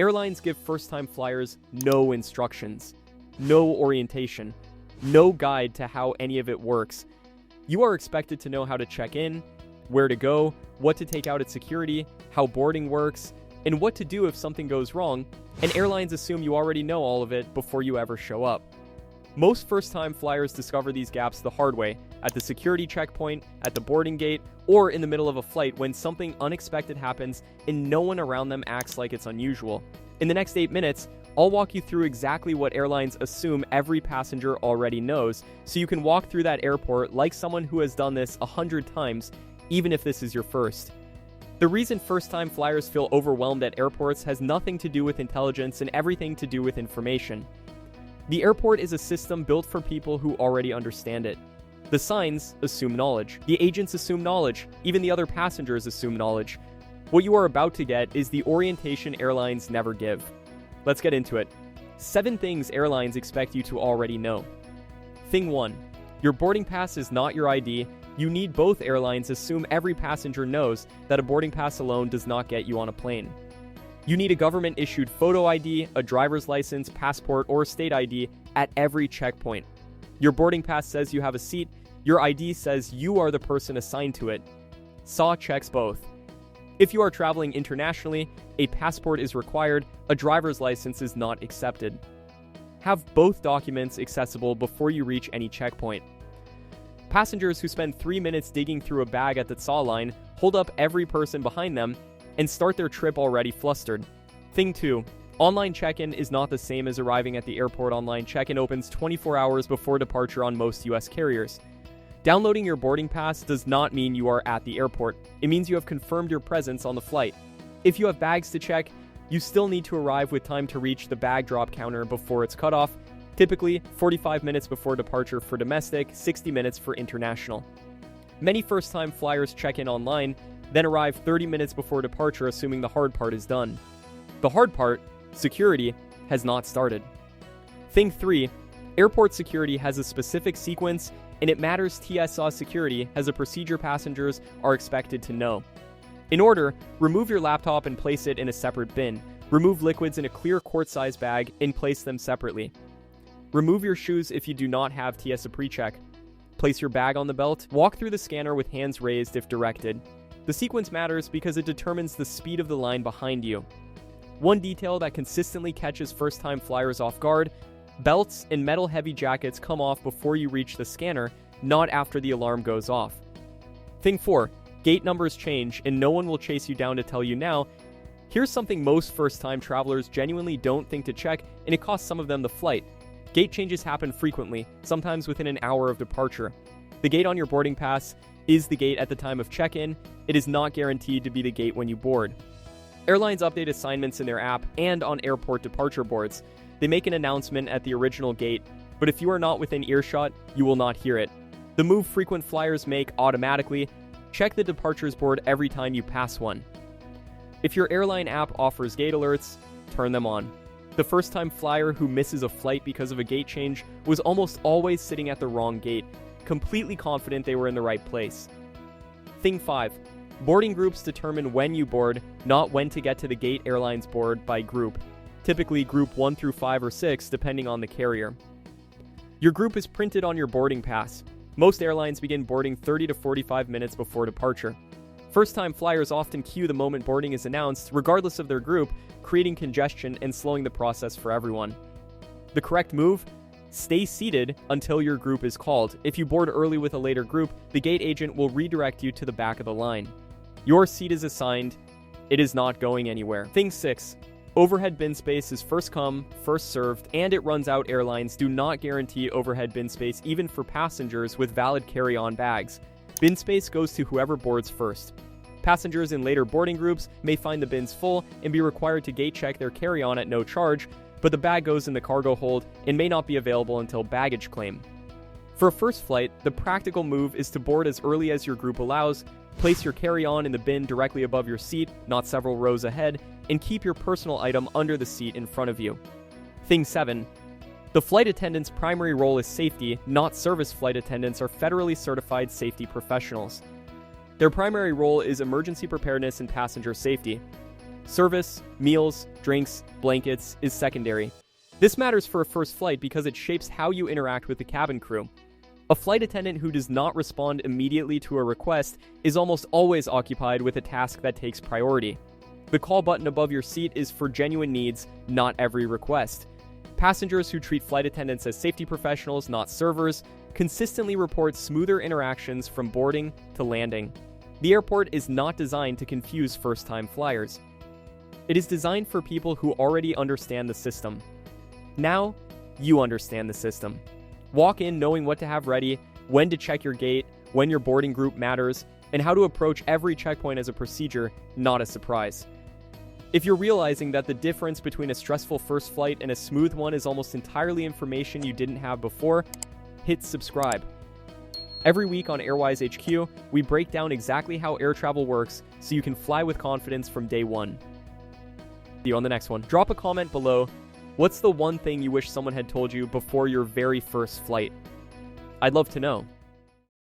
Airlines give first-time flyers no instructions, no orientation, no guide to how any of it works. You are expected to know how to check in, where to go, what to take out at security, how boarding works, and what to do if something goes wrong, and airlines assume you already know all of it before you ever show up. Most first-time flyers discover these gaps the hard way, at the security checkpoint, at the boarding gate, or in the middle of a flight when something unexpected happens and no one around them acts like it's unusual. In the next 8 minutes, I'll walk you through exactly what airlines assume every passenger already knows, so you can walk through that airport like someone who has done this 100 times, even if this is your first. The reason first-time flyers feel overwhelmed at airports has nothing to do with intelligence and everything to do with information. The airport is a system built for people who already understand it. The signs assume knowledge. The agents assume knowledge. Even the other passengers assume knowledge. What you are about to get is the orientation airlines never give. Let's get into it. 7 things airlines expect you to already know. Thing 1. Your boarding pass is not your ID. You need both. Airlines assume every passenger knows that a boarding pass alone does not get you on a plane. You need a government-issued photo ID, a driver's license, passport, or state ID at every checkpoint. Your boarding pass says you have a seat. Your ID says you are the person assigned to it. SAW checks both. If you are traveling internationally, a passport is required. A driver's license is not accepted. Have both documents accessible before you reach any checkpoint. Passengers who spend 3 minutes digging through a bag at the SAW line hold up every person behind them and start their trip already flustered. Thing 2. Online check-in is not the same as arriving at the airport. Online check-in opens 24 hours before departure on most US carriers. Downloading your boarding pass does not mean you are at the airport. It means you have confirmed your presence on the flight. If you have bags to check, you still need to arrive with time to reach the bag drop counter before it's cut off, typically 45 minutes before departure for domestic, 60 minutes for international. Many first-time flyers check in online, then arrive 30 minutes before departure assuming the hard part is done. The hard part, security, has not started. Thing 3. Airport security has a specific sequence, and it matters. TSA security has a procedure passengers are expected to know. In order, remove your laptop and place it in a separate bin. Remove liquids in a clear quart-sized bag and place them separately. Remove your shoes if you do not have TSA pre-check. Place your bag on the belt. Walk through the scanner with hands raised if directed. The sequence matters because it determines the speed of the line behind you. One detail that consistently catches first-time flyers off guard: belts and metal-heavy jackets come off before you reach the scanner, not after the alarm goes off. Thing 4. Gate numbers change, and no one will chase you down to tell you now. Here's something most first-time travelers genuinely don't think to check, and it costs some of them the flight. Gate changes happen frequently, sometimes within an hour of departure. The gate on your boarding pass is the gate at the time of check-in. It is not guaranteed to be the gate when you board. Airlines update assignments in their app and on airport departure boards. They make an announcement at the original gate, but if you are not within earshot, you will not hear it. The move frequent flyers make automatically: check the departures board every time you pass one. If your airline app offers gate alerts, turn them on. The first-time flyer who misses a flight because of a gate change was almost always sitting at the wrong gate, completely confident they were in the right place. Thing 5. Boarding groups determine when you board, not when to get to the gate. Airlines board by group, typically group 1 through 5 or 6 depending on the carrier. Your group is printed on your boarding pass. Most airlines begin boarding 30 to 45 minutes before departure. First-time flyers often queue the moment boarding is announced, regardless of their group, creating congestion and slowing the process for everyone. The correct move: stay seated until your group is called. If you board early with a later group, the gate agent will redirect you to the back of the line. Your seat is assigned. It is not going anywhere. Thing 6. Overhead bin space is first come, first served, and it runs out. Airlines do not guarantee overhead bin space even for passengers with valid carry-on bags. Bin space goes to whoever boards first. Passengers in later boarding groups may find the bins full and be required to gate check their carry-on at no charge, but the bag goes in the cargo hold and may not be available until baggage claim. For a first flight, the practical move is to board as early as your group allows. Place your carry-on in the bin directly above your seat, not several rows ahead, and keep your personal item under the seat in front of you. Thing 7. The flight attendant's primary role is safety, not service. Flight attendants are federally certified safety professionals. Their primary role is emergency preparedness and passenger safety. Service, meals, drinks, blankets is secondary. This matters for a first flight because it shapes how you interact with the cabin crew. A flight attendant who does not respond immediately to a request is almost always occupied with a task that takes priority. The call button above your seat is for genuine needs, not every request. Passengers who treat flight attendants as safety professionals, not servers, consistently report smoother interactions from boarding to landing. The airport is not designed to confuse first-time flyers. It is designed for people who already understand the system. Now, you understand the system. Walk in knowing what to have ready, when to check your gate, when your boarding group matters, and how to approach every checkpoint as a procedure, not a surprise. If you're realizing that the difference between a stressful first flight and a smooth one is almost entirely information you didn't have before, hit subscribe. Every week on AirWise HQ, we break down exactly how air travel works so you can fly with confidence from day one. See you on the next one. Drop a comment below. What's the one thing you wish someone had told you before your very first flight? I'd love to know.